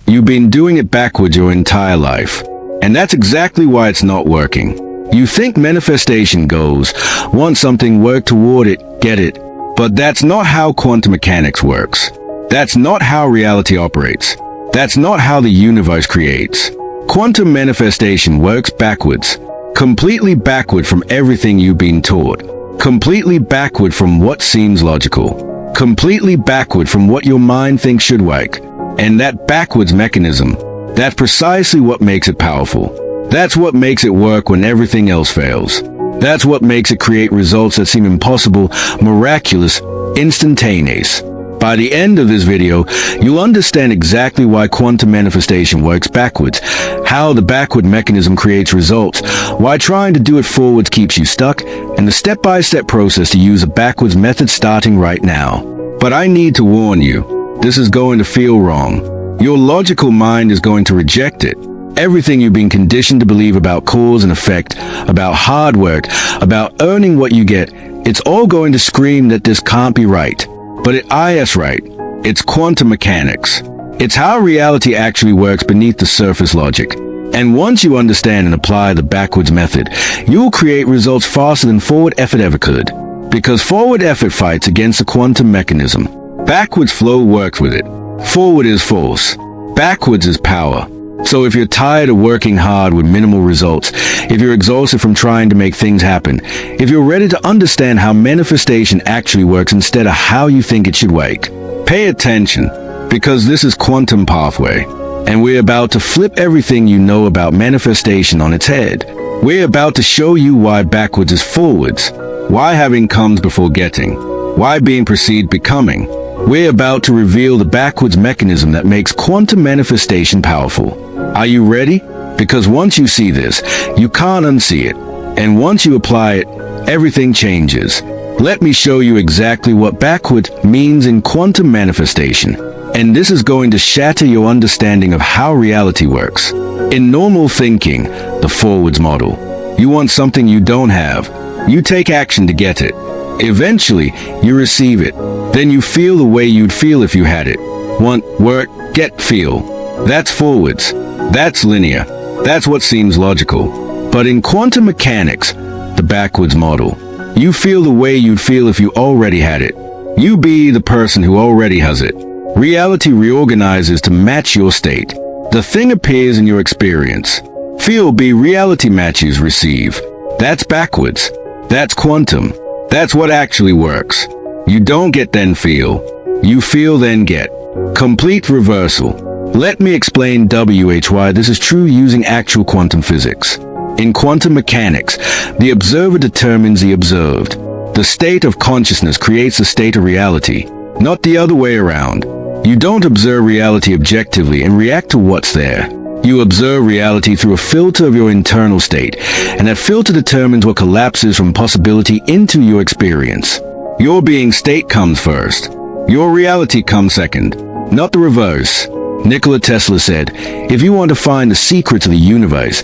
You've been doing it backwards your entire life. And that's exactly why it's not working. You think manifestation goes, want something, work toward it, get it. But that's not how quantum mechanics works. That's not how reality operates. That's not how the universe creates. Quantum manifestation works backwards. Completely backward from everything you've been taught. Completely backward from what seems logical. Completely backward from what your mind thinks should work. And that backwards mechanism, that's precisely what makes it powerful. That's what makes it work when everything else fails. That's what makes it create results that seem impossible, miraculous, instantaneous. By the end of this video, you'll understand exactly why quantum manifestation works backwards, how the backward mechanism creates results, why trying to do it forwards keeps you stuck, and the step-by-step process to use a backwards method starting right now. But I need to warn you, this is going to feel wrong. Your logical mind is going to reject it. Everything you've been conditioned to believe about cause and effect, about hard work, about earning what you get, it's all going to scream that this can't be right. But it's right. It's quantum mechanics. It's how reality actually works beneath the surface logic. And once you understand and apply the backwards method, you'll create results faster than forward effort ever could. Because forward effort fights against the quantum mechanism. Backwards flow works with it. Forward is force. Backwards is power. So if you're tired of working hard with minimal results, if you're exhausted from trying to make things happen, if you're ready to understand how manifestation actually works instead of how you think it should work, pay attention, because this is Quantum Pathway, and we're about to flip everything you know about manifestation on its head. We're about to show you why backwards is forwards, why having comes before getting, why being precedes becoming. We're about to reveal the backwards mechanism that makes quantum manifestation powerful. Are you ready? Because once you see this, you can't unsee it. And once you apply it, everything changes. Let me show you exactly what backward means in quantum manifestation. And this is going to shatter your understanding of how reality works. In normal thinking, the forwards model, you want something you don't have. You take action to get it. Eventually, you receive it. Then you feel the way you'd feel if you had it. Want, work, get, feel. That's forwards. That's linear. That's what seems logical. But in quantum mechanics, the backwards model, you feel the way you'd feel if you already had it. You be the person who already has it. Reality reorganizes to match your state. The thing appears in your experience. Feel be reality matches receive. That's backwards. That's quantum. That's what actually works. You don't get then feel. You feel then get. Complete reversal. Let me explain why this is true using actual quantum physics. In quantum mechanics, the observer determines the observed. The state of consciousness creates the state of reality, not the other way around. You don't observe reality objectively and react to what's there. You observe reality through a filter of your internal state, and that filter determines what collapses from possibility into your experience. Your being state comes first. Your reality comes second, not the reverse. Nikola Tesla said, if you want to find the secrets of the universe,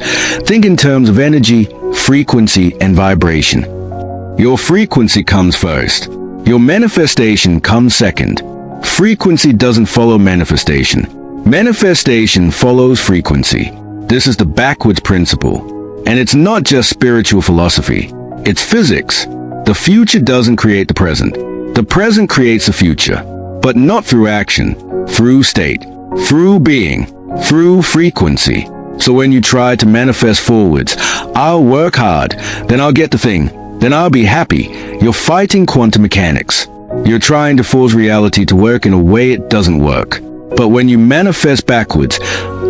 think in terms of energy, frequency, and vibration. Your frequency comes first. Your manifestation comes second. Frequency doesn't follow manifestation. Manifestation follows frequency. This is the backwards principle. And it's not just spiritual philosophy. It's physics. The future doesn't create the present. The present creates the future. But not through action, through state, through being, through frequency. So when you try to manifest forwards, I'll work hard, then I'll get the thing, then I'll be happy, you're fighting quantum mechanics. You're trying to force reality to work in a way it doesn't work. But when you manifest backwards,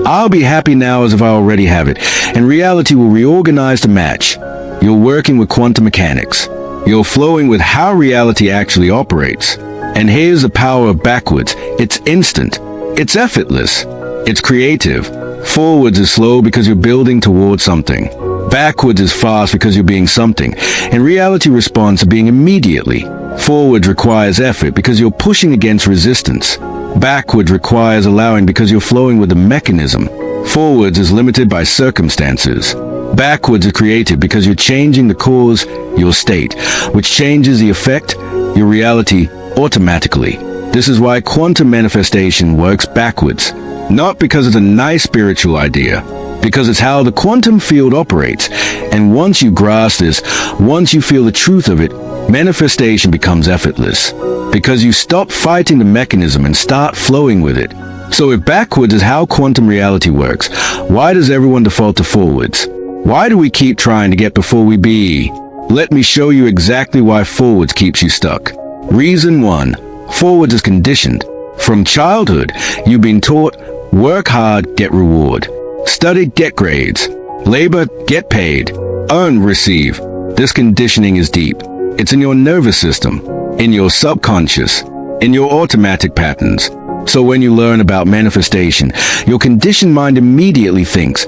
I'll be happy now as if I already have it, and reality will reorganize to match. You're working with quantum mechanics. You're flowing with how reality actually operates. And here's the power of backwards. It's instant. It's effortless. It's creative. Forwards is slow because you're building towards something. Backwards is fast because you're being something. And reality responds to being immediately. Forwards requires effort because you're pushing against resistance. Backwards requires allowing because you're flowing with the mechanism. Forwards is limited by circumstances. Backwards is creative because you're changing the cause, your state, which changes the effect, your reality, automatically. This is why quantum manifestation works backwards. Not because it's a nice spiritual idea, because it's how the quantum field operates. And once you grasp this, once you feel the truth of it, manifestation becomes effortless. Because you stop fighting the mechanism and start flowing with it. So if backwards is how quantum reality works, why does everyone default to forwards? Why do we keep trying to get before we be? Let me show you exactly why forwards keeps you stuck. Reason 1. Forwards is conditioned. From childhood, you've been taught, work hard, get reward. Study, get grades. Labor, get paid. Earn, receive. This conditioning is deep. It's in your nervous system, in your subconscious, in your automatic patterns. So when you learn about manifestation, your conditioned mind immediately thinks,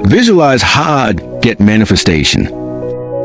visualize hard, get manifestation.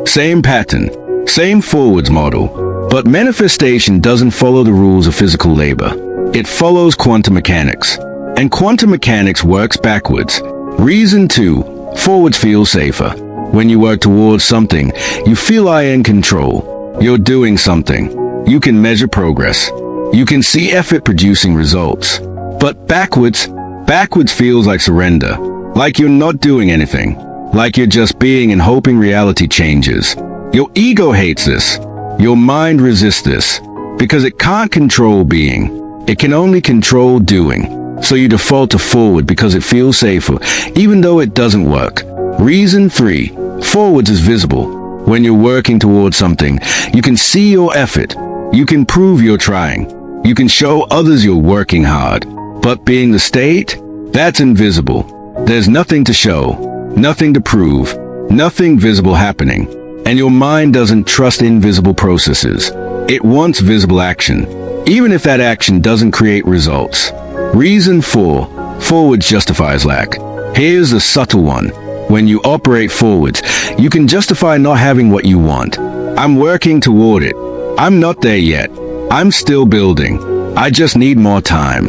Same pattern, same forwards model. But manifestation doesn't follow the rules of physical labor. It follows quantum mechanics. And quantum mechanics works backwards. Reason 2. Forwards feel safer. When you work towards something, you feel in control. You're doing something. You can measure progress. You can see effort producing results. But backwards feels like surrender. Like you're not doing anything. Like you're just being and hoping reality changes. Your ego hates this. Your mind resists this. Because it can't control being. It can only control doing. So you default to forward because it feels safer, even though it doesn't work. Reason 3. Forwards is visible. When you're working towards something, you can see your effort. You can prove you're trying. You can show others you're working hard. But being the state, that's invisible. There's nothing to show, nothing to prove, nothing visible happening. And your mind doesn't trust invisible processes. It wants visible action, even if that action doesn't create results. Reason 4. Forwards justifies lack. Here's the subtle one. When you operate forwards, you can justify not having what you want. I'm working toward it. I'm not there yet. I'm still building. I just need more time.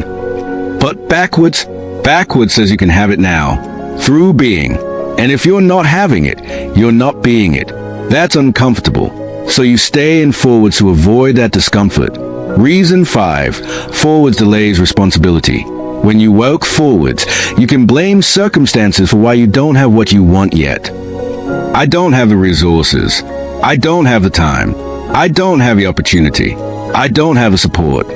But backwards says you can have it now, through being. And if you're not having it, you're not being it. That's uncomfortable. So you stay in forwards to avoid that discomfort. Reason 5. Forwards delays responsibility. When you work forwards, you can blame circumstances for why you don't have what you want yet. I don't have the resources. I don't have the time. I don't have the opportunity. I don't have the support.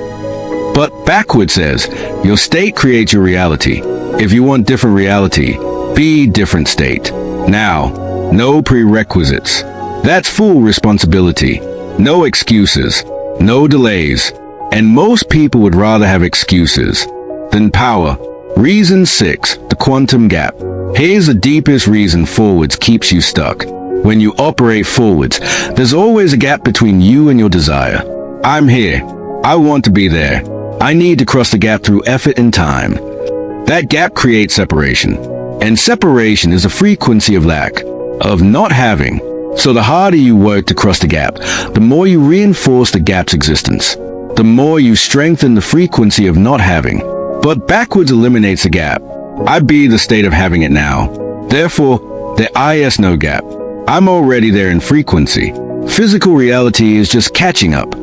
But backwards says, your state creates your reality. If you want different reality, be different state. Now, no prerequisites. That's full responsibility. No excuses. No delays. And most people would rather have excuses than power. Reason 6. The quantum gap. Here's the deepest reason forwards keeps you stuck. When you operate forwards, there's always a gap between you and your desire. I'm here. I want to be there. I need to cross the gap through effort and time. That gap creates separation. And separation is a frequency of lack, of not having. So the harder you work to cross the gap, the more you reinforce the gap's existence. The more you strengthen the frequency of not having. But backwards eliminates the gap. I be the state of having it now. Therefore, there is no gap. I'm already there in frequency. Physical reality is just catching up.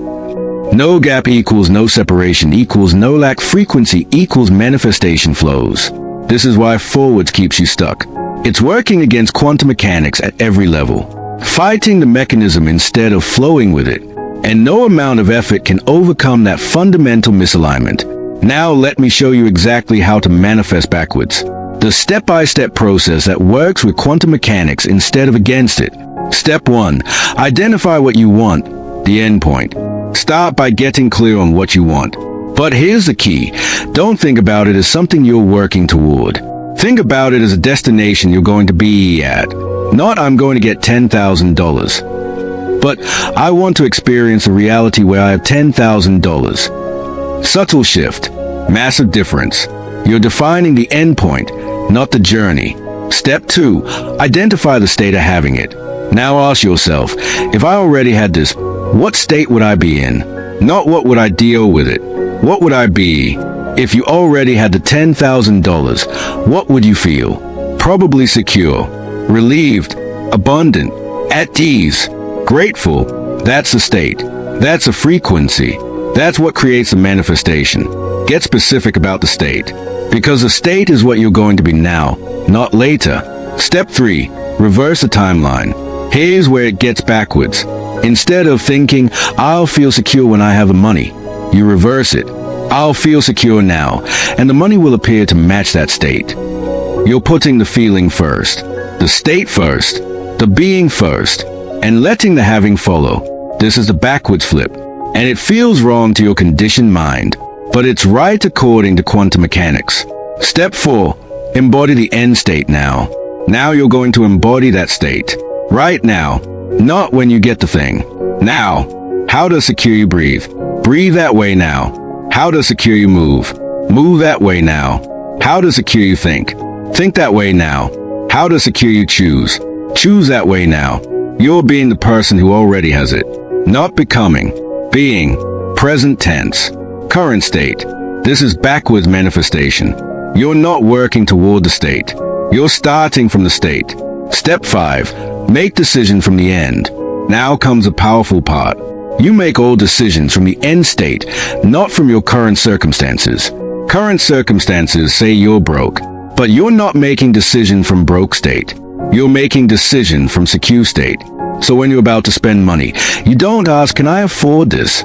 No gap equals no separation equals no lack. Frequency equals manifestation flows. This is why forwards keeps you stuck. It's working against quantum mechanics at every level. Fighting the mechanism instead of flowing with it. And no amount of effort can overcome that fundamental misalignment. Now let me show you exactly how to manifest backwards. The step-by-step process that works with quantum mechanics instead of against it. Step 1. Identify what you want, the end point. Start by getting clear on what you want. But here's the key. Don't think about it as something you're working toward. Think about it as a destination you're going to be at. Not I'm going to get $10,000. But I want to experience a reality where I have $10,000. Subtle shift. Massive difference. You're defining the end point, not the journey. Step 2. Identify the state of having it. Now ask yourself, if I already had this, what state would I be in? Not what would I deal with it. What would I be? If you already had the $10,000, what would you feel? Probably secure, relieved, abundant, at ease, grateful. That's the state. That's a frequency. That's what creates a manifestation. Get specific about the state, because the state is what you're going to be now, not later. Step 3. Reverse the timeline. Here's where it gets backwards. Instead of thinking, I'll feel secure when I have the money, you reverse it. I'll feel secure now, and the money will appear to match that state. You're putting the feeling first, the state first, the being first, and letting the having follow. This is the backwards flip, and it feels wrong to your conditioned mind, but it's right according to quantum mechanics. Step 4. Embody the end state now. Now you're going to embody that state. Right now. Not when you get the thing. Now. How does secure you breathe? Breathe that way now. How does secure you move? Move that way now. How does secure you think? Think that way now. How does secure you choose? Choose that way now. You're being the person who already has it. Not becoming. Being. Present tense. Current state. This is backwards manifestation. You're not working toward the state. You're starting from the state. Step 5. Make decision from the end. Now comes a powerful part. You make all decisions from the end state, not from your current circumstances. Current circumstances say you're broke, but you're not making decision from broke state. You're making decision from secure state. So when you're about to spend money, you don't ask, can I afford this?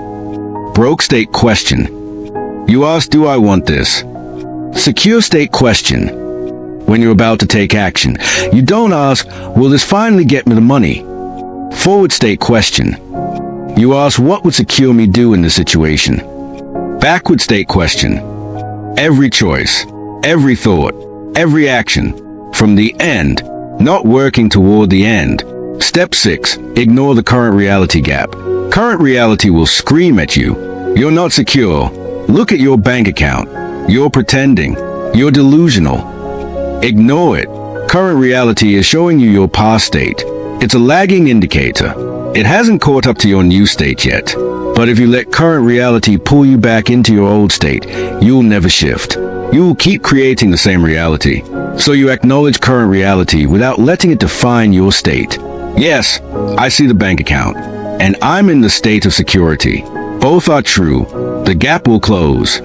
Broke state question. You ask, do I want this? Secure state question. When you're about to take action, you don't ask, will this finally get me the money? Forward state question. You ask, what would secure me do in this situation? Backward state question. Every choice, every thought, every action, from the end, not working toward the end. Step 6. Ignore the current reality gap. Current reality will scream at you. You're not secure. Look at your bank account. You're pretending. You're delusional. Ignore it. Current reality is showing you your past state. It's a lagging indicator. It hasn't caught up to your new state yet. But if you let current reality pull you back into your old state, you'll never shift. You will keep creating the same reality. So you acknowledge current reality without letting it define your state. Yes, I see the bank account, and I'm in the state of security. Both are true. The gap will close.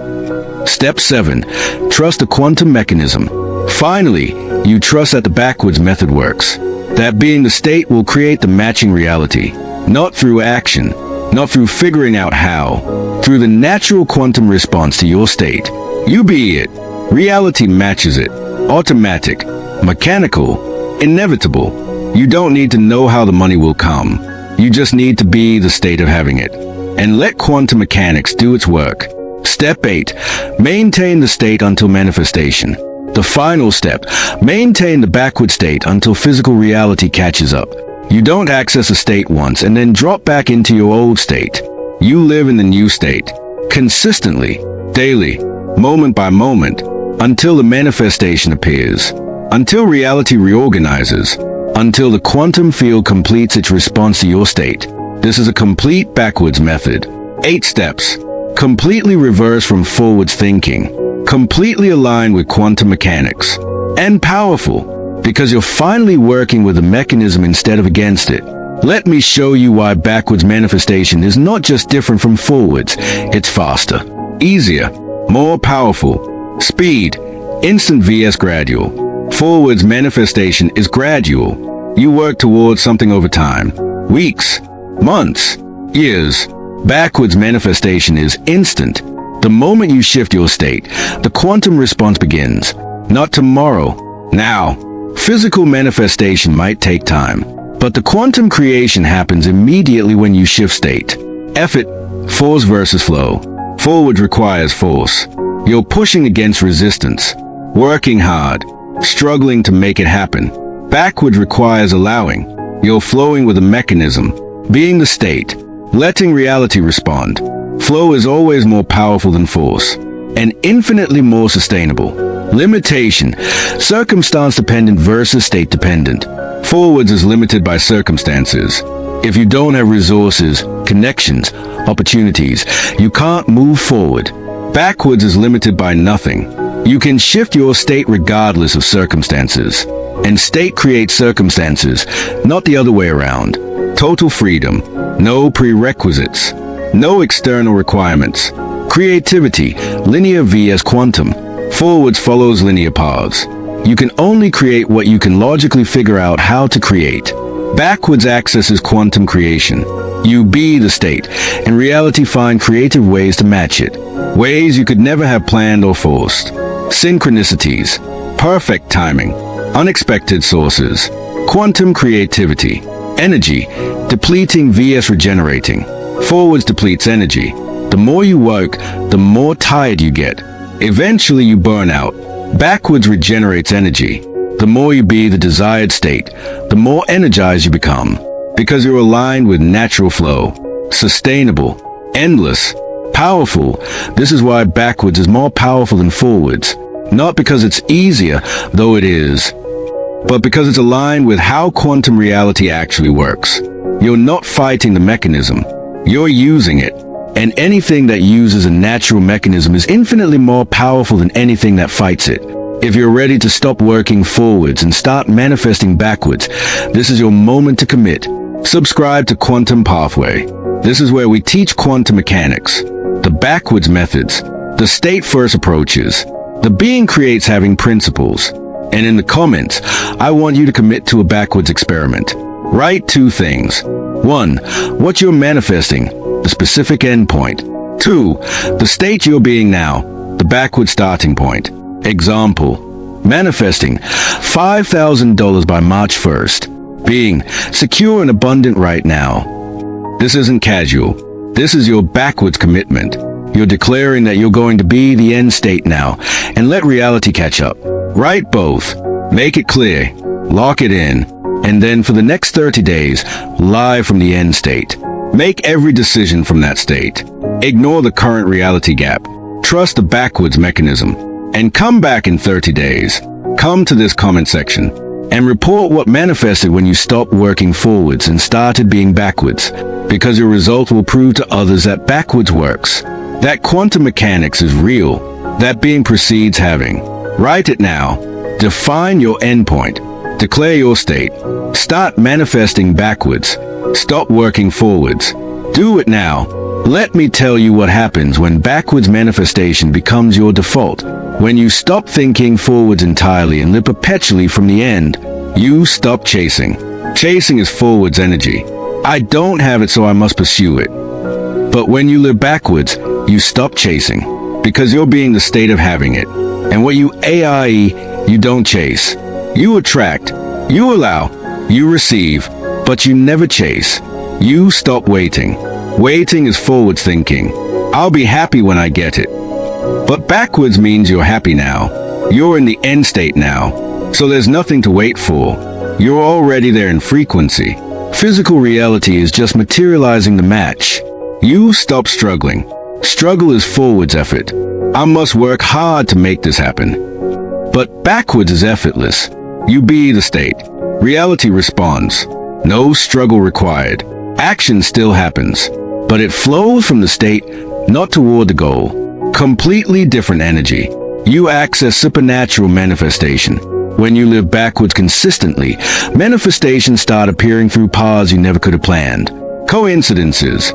Step 7. Trust the quantum mechanism. Finally, you trust that the backwards method works. That being the state will create the matching reality. Not through action, not through figuring out how, through the natural quantum response to your state. You be it. Reality matches it. Automatic, mechanical, inevitable. You don't need to know how the money will come. You just need to be the state of having it. And let quantum mechanics do its work. Step 8. Maintain the state until manifestation. The final step. Maintain the backward state until physical reality catches up. You don't access a state once and then drop back into your old state. You live in the new state. Consistently, daily, moment by moment, until the manifestation appears. Until reality reorganizes. Until the quantum field completes its response to your state. This is a complete backwards method. 8 steps. Completely reverse from forwards thinking. Completely aligned with quantum mechanics. And powerful, because you're finally working with the mechanism instead of against it. Let me show you why backwards manifestation is not just different from forwards. It's faster, easier, more powerful. Speed, instant vs gradual. Forwards manifestation is gradual. You work towards something over time. Weeks, months, years. Backwards manifestation is instant. The moment you shift your state, the quantum response begins. Not tomorrow, now. Physical manifestation might take time, but the quantum creation happens immediately when you shift state. Effort, force versus flow. Forward requires force. You're pushing against resistance, working hard, struggling to make it happen. Backward requires allowing. You're flowing with a mechanism, being the state, letting reality respond. Flow is always more powerful than force, and infinitely more sustainable. Limitation, circumstance-dependent versus state-dependent. Forwards is limited by circumstances. If you don't have resources, connections, opportunities, you can't move forward. Backwards is limited by nothing. You can shift your state regardless of circumstances. And state creates circumstances, not the other way around. Total freedom, no prerequisites, no external requirements. Creativity, linear vs quantum. Forwards follows linear paths. You can only create what you can logically figure out how to create. Backwards accesses quantum creation. You be the state, and reality find creative ways to match it. Ways you could never have planned or forced. Synchronicities, perfect timing, unexpected sources. Quantum creativity, energy, depleting vs regenerating. Forwards depletes energy. The more you work, the more tired you get. Eventually you burn out. Backwards regenerates energy. The more you be the desired state, the more energized you become, because you're aligned with natural flow, sustainable, endless, powerful. This is why backwards is more powerful than forwards. Not because it's easier, though it is, but because it's aligned with how quantum reality actually works. You're not fighting the mechanism, you're using it. And anything that uses a natural mechanism is infinitely more powerful than anything that fights it. If you're ready to stop working forwards and start manifesting backwards, this is your moment to commit. Subscribe to Quantum Pathway. This is where we teach quantum mechanics, the backwards methods, the state-first approaches, the being creates having principles. And in the comments, I want you to commit to a backwards experiment. Write 2 things. 1. What you're manifesting, the specific endpoint. 2. The state you're being now, the backward starting point. Example, manifesting $5,000 by March 1st. Being secure and abundant right now. This isn't casual. This is your backwards commitment. You're declaring that you're going to be the end state now, and let reality catch up. Write both. Make it clear. Lock it in. And then for the next 30 days, live from the end state. Make every decision from that state. Ignore the current reality gap. Trust the backwards mechanism. And come back in 30 days. Come to this comment section and report what manifested when you stopped working forwards and started being backwards, because your result will prove to others that backwards works. That quantum mechanics is real. That being precedes having. Write it now. Define your endpoint. Declare your state. Start manifesting backwards. Stop working forwards. Do it now. Let me tell you what happens when backwards manifestation becomes your default. When you stop thinking forwards entirely and live perpetually from the end, you stop chasing. Chasing is forwards energy. I don't have it, so I must pursue it. But when you live backwards, you stop chasing, because you're being the state of having it. And what you AIE, you don't chase. You attract, you allow, you receive, but you never chase. You stop waiting. Waiting is forwards thinking. I'll be happy when I get it. But backwards means you're happy now. You're in the end state now. So there's nothing to wait for. You're already there in frequency. Physical reality is just materializing the match. You stop struggling. Struggle is forwards effort. I must work hard to make this happen. But backwards is effortless. You be the state. Reality responds. No struggle required. Action still happens. But it flows from the state, not toward the goal. Completely different energy. You access supernatural manifestation. When you live backwards consistently, manifestations start appearing through paths you never could have planned. Coincidences.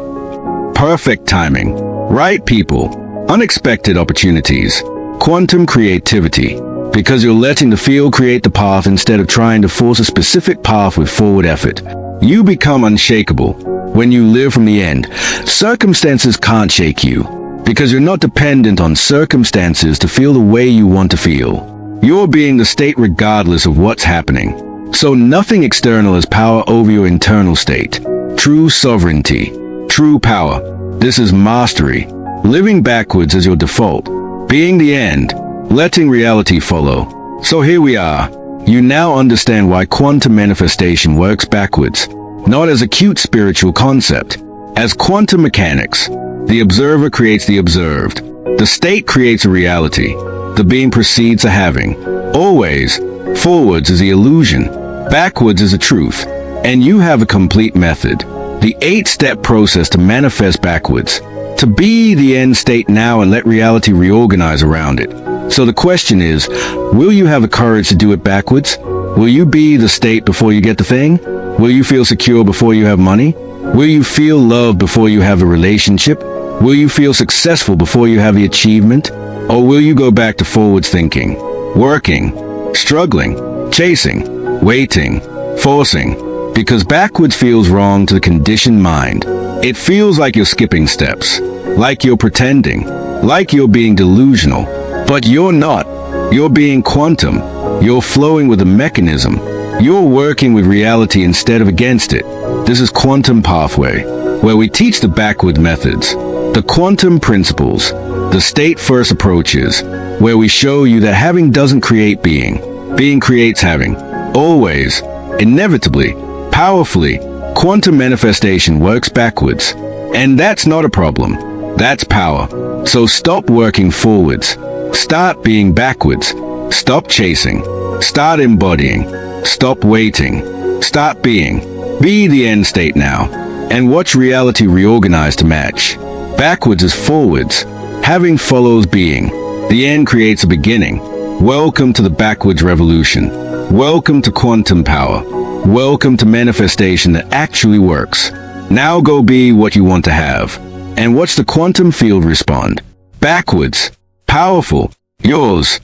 Perfect timing. Right people. Unexpected opportunities. Quantum creativity. Because you're letting the field create the path instead of trying to force a specific path with forward effort. You become unshakable. When you live from the end, circumstances can't shake you, because you're not dependent on circumstances to feel the way you want to feel. You're being the state regardless of what's happening. So nothing external has power over your internal state. True sovereignty. True power. This is mastery. Living backwards as your default. Being the end. Letting reality follow. So here we are. You now understand why quantum manifestation works backwards. Not as a cute spiritual concept. As quantum mechanics. The observer creates the observed. The state creates a reality. The being precedes a having. Always. Forwards is the illusion. Backwards is the truth. And you have a complete method. The 8-step process to manifest backwards. To be the end state now and let reality reorganize around it. So the question is, will you have the courage to do it backwards? Will you be the state before you get the thing? Will you feel secure before you have money? Will you feel love before you have a relationship? Will you feel successful before you have the achievement? Or will you go back to forwards thinking, working, struggling, chasing, waiting, forcing? Because backwards feels wrong to the conditioned mind. It feels like you're skipping steps, like you're pretending, like you're being delusional. But you're not. You're being quantum. You're flowing with a mechanism. You're working with reality instead of against it. This is Quantum Pathway, where we teach the backward methods, the quantum principles, the state-first approaches, where we show you that having doesn't create being. Being creates having. Always, inevitably, powerfully, quantum manifestation works backwards. And that's not a problem. That's power. So stop working forwards. Start being backwards. Stop chasing. Start embodying. Stop waiting. Start being. Be the end state now. And watch reality reorganize to match. Backwards is forwards. Having follows being. The end creates a beginning. Welcome to the backwards revolution. Welcome to quantum power. Welcome to manifestation that actually works. Now go be what you want to have. And watch the quantum field respond. Backwards. Powerful. Yours.